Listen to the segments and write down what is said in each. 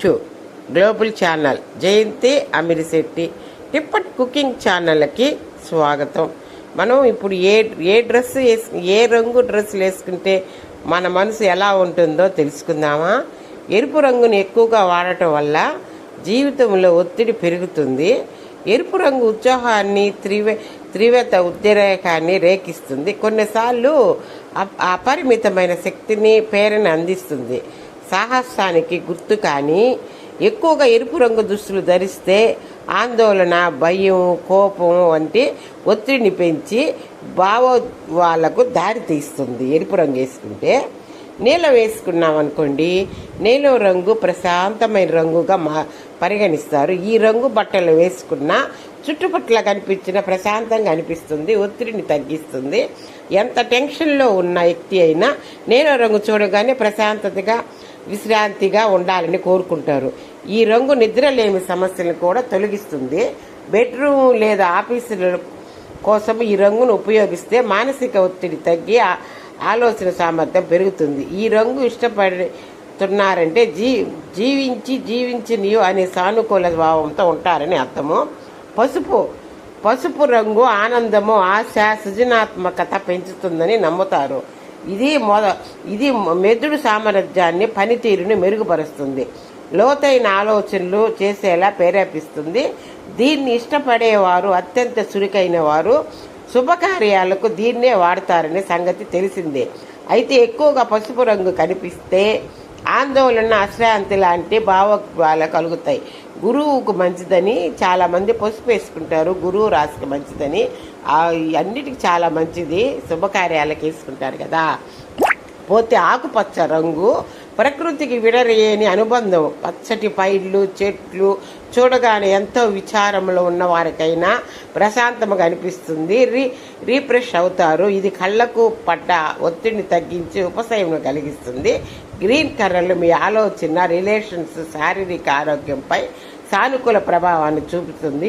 To global channel Jayanti Amirisetty టిప్పట్ cooking ఛానల్కి స్వాగతం. మనం ఇప్పుడు ఏ రంగు డ్రెస్సులు వేసుకుంటే మన మనసు ఎలా ఉంటుందో తెలుసుకుందామా. ఎరుపు రంగుని ఎక్కువగా వాడటం వల్ల జీవితంలో ఒత్తిడి పెరుగుతుంది. ఎరుపు రంగు ఉత్సాహాన్ని త్రివేత ఉద్రేకాన్ని రేకిస్తుంది. కొన్నిసార్లు అపరిమితమైన శక్తిని ప్రేరణ అందిస్తుంది. సాహసానికి గుర్తు. కానీ ఎక్కువగా ఎరుపు రంగు దుస్తులు ధరిస్తే ఆందోళన, భయం, కోపం వంటి ఒత్తిడిని పెంచి భావోద్వాలకు దారితీస్తుంది. ఎరుపు రంగు వేసుకుంటే నీలం వేసుకున్నాం అనుకోండి, నీలం రంగు ప్రశాంతమైన రంగుగా పరిగణిస్తారు. ఈ రంగు బట్టలు వేసుకున్న చుట్టుపక్కల కనిపించిన ప్రశాంతంగా అనిపిస్తుంది, ఒత్తిడిని తగ్గిస్తుంది. ఎంత టెన్షన్లో ఉన్న వ్యక్తి అయినా నీలం రంగు చూడగానే ప్రశాంతతగా, విశ్రాంతిగా ఉండాలని కోరుకుంటారు. ఈ రంగు నిద్రలేమి సమస్యలను కూడా తొలగిస్తుంది. బెడ్రూమ్ లేదా ఆఫీసుల కోసం ఈ రంగును ఉపయోగిస్తే మానసిక ఒత్తిడి తగ్గి ఆలోచన సామర్థ్యం పెరుగుతుంది. ఈ రంగు ఇష్టపడుతున్నారంటే జీవించి నీవు అనే సానుకూల భావంతో ఉంటారని అర్థము. పసుపు రంగు ఆనందము, ఆశ, సృజనాత్మకత పెంచుతుందని నమ్ముతారు. ఇది మెదడు సామర్థ్యాన్ని, పనితీరుని మెరుగుపరుస్తుంది. లోతైన ఆలోచనలు చేసేలా ప్రేరేపిస్తుంది. దీన్ని ఇష్టపడేవారు అత్యంత చురుకైన వారు. శుభకార్యాలకు దీన్నే వాడతారనే సంగతి తెలిసిందే. అయితే ఎక్కువగా పసుపు రంగు కనిపిస్తే ఆందోళన, అశాంతి లాంటి భావాలు కలుగుతాయి. గురువుకు మంచిదని చాలామంది పసుపు వేసుకుంటారు. గురువు రాశికి మంచిదని, అన్నిటికి చాలా మంచిది. శుభకార్యాలకు వేసుకుంటారు కదా. పోతే ఆకుపచ్చ రంగు ప్రకృతికి విడరేయని అనుబంధం. పచ్చటి పైర్లు, చెట్లు చూడగానే ఎంతో విచారంలో ఉన్న వారికైనా ప్రశాంతంగా అనిపిస్తుంది. రీఫ్రెష్ అవుతారు. ఇది కళ్ళకు పడ్డ ఒత్తిడిని తగ్గించి ఉపశమనం కలిగిస్తుంది. గ్రీన్ కలర్లు మీ ఆలోచన, రిలేషన్స్, శారీరక ఆరోగ్యంపై సానుకూల ప్రభావాన్ని చూపుతుంది.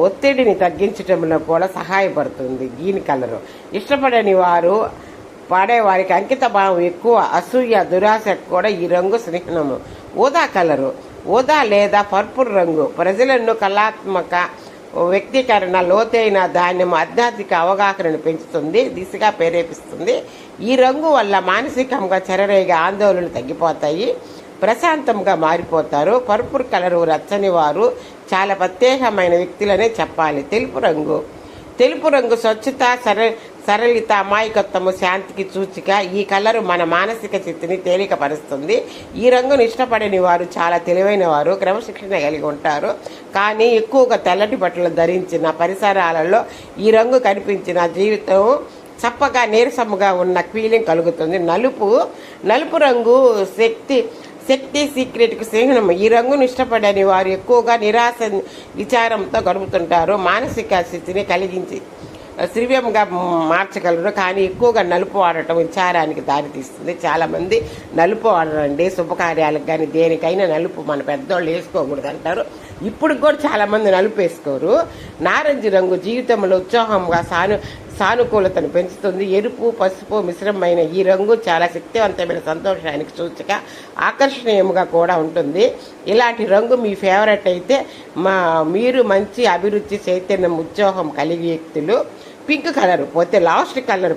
ఒత్తిడిని తగ్గించడంలో కూడా సహాయపడుతుంది. గ్రీన్ కలరు ఇష్టపడని వారు వారికి అంకిత భావం ఎక్కువ. అసూయ, దురాశ కూడా ఈ రంగు స్నేహము. ఊదా కలరు, ఊదా లేదా పర్పుల్ రంగు ప్రజలను కళాత్మక వ్యక్తీకరణ, లోతైన ధాన్యం, ఆధ్యాత్మిక అవగాహనను పెంచుతుంది, దిశగా ప్రేరేపిస్తుంది. ఈ రంగు వల్ల మానసికంగా చెరరేగే ఆందోళనలు తగ్గిపోతాయి, ప్రశాంతంగా మారిపోతారు. పర్పుల్ కలరు రచ్చని వారు చాలా ప్రత్యేకమైన వ్యక్తులనే చెప్పాలి. తెలుపు రంగు స్వచ్ఛత, సరళిత, అమాయకత్వము, శాంతికి సూచిక. ఈ కలరు మన మానసిక స్థితిని తేలికపరుస్తుంది. ఈ రంగును ఇష్టపడని వారు చాలా తెలివైన వారు, క్రమశిక్షణ కలిగి ఉంటారు. కానీ ఎక్కువగా తెల్లటి బట్టలు ధరించిన పరిసరాలలో ఈ రంగు కనిపించిన జీవితం చప్పగా, నీరసముగా ఉన్న ఫీలింగ్ కలుగుతుంది. నలుపు రంగు శక్తి, సీక్రెట్కు చిహ్నం. ఈ రంగును ఇష్టపడని వారు ఎక్కువగా నిరాశ, విచారంతో గడుపుతుంటారు. మానసిక స్థితిని కలిగించి శ్రీవ్యంగా మార్చగలరు. కానీ ఎక్కువగా నలుపు వాడటం విచారానికి దారితీస్తుంది. చాలామంది నలుపు వాడరండి. శుభకార్యాలకు కానీ దేనికైనా నలుపు మన పెద్దోళ్ళు వేసుకోకూడదు అంటారు. ఇప్పుడు కూడా చాలామంది నలుపు వేసుకోరు. నారింజ రంగు జీవితంలో ఉత్సాహంగా, సానుకూలతను పెంచుతుంది. ఎరుపు, పసుపు మిశ్రమమైన ఈ రంగు చాలా శక్తివంతమైన సంతోషానికి సూచిక, ఆకర్షణీయంగా కూడా ఉంటుంది. ఇలాంటి రంగు మీ ఫేవరెట్ అయితే మీరు మంచి అభిరుచి, చైతన్యం, ఉత్సాహం కలిగి వ్యక్తులు. పింక్ కలర్ పోతే లాస్ట్ కలర్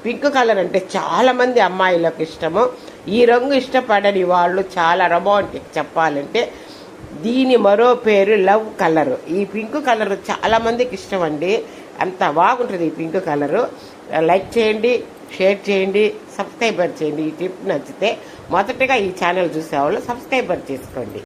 పింక్ కలర్ అంటే చాలామంది అమ్మాయిలకు ఇష్టము. ఈ రంగు ఇష్టపడని వాళ్ళు చాలా రొమాంటిక్. చెప్పాలంటే దీని మరో పేరు లవ్ కలరు. ఈ పింక్ కలర్ చాలా మందికి ఇష్టం అండి. అంత బాగుంటుంది ఈ పింక్ కలరు. లైక్ చేయండి, షేర్ చేయండి, సబ్స్క్రైబర్ చేయండి. ఈ టిప్ నచ్చితే మొదటగా ఈ ఛానల్ చూసేవాళ్ళు సబ్స్క్రైబర్ చేసుకోండి.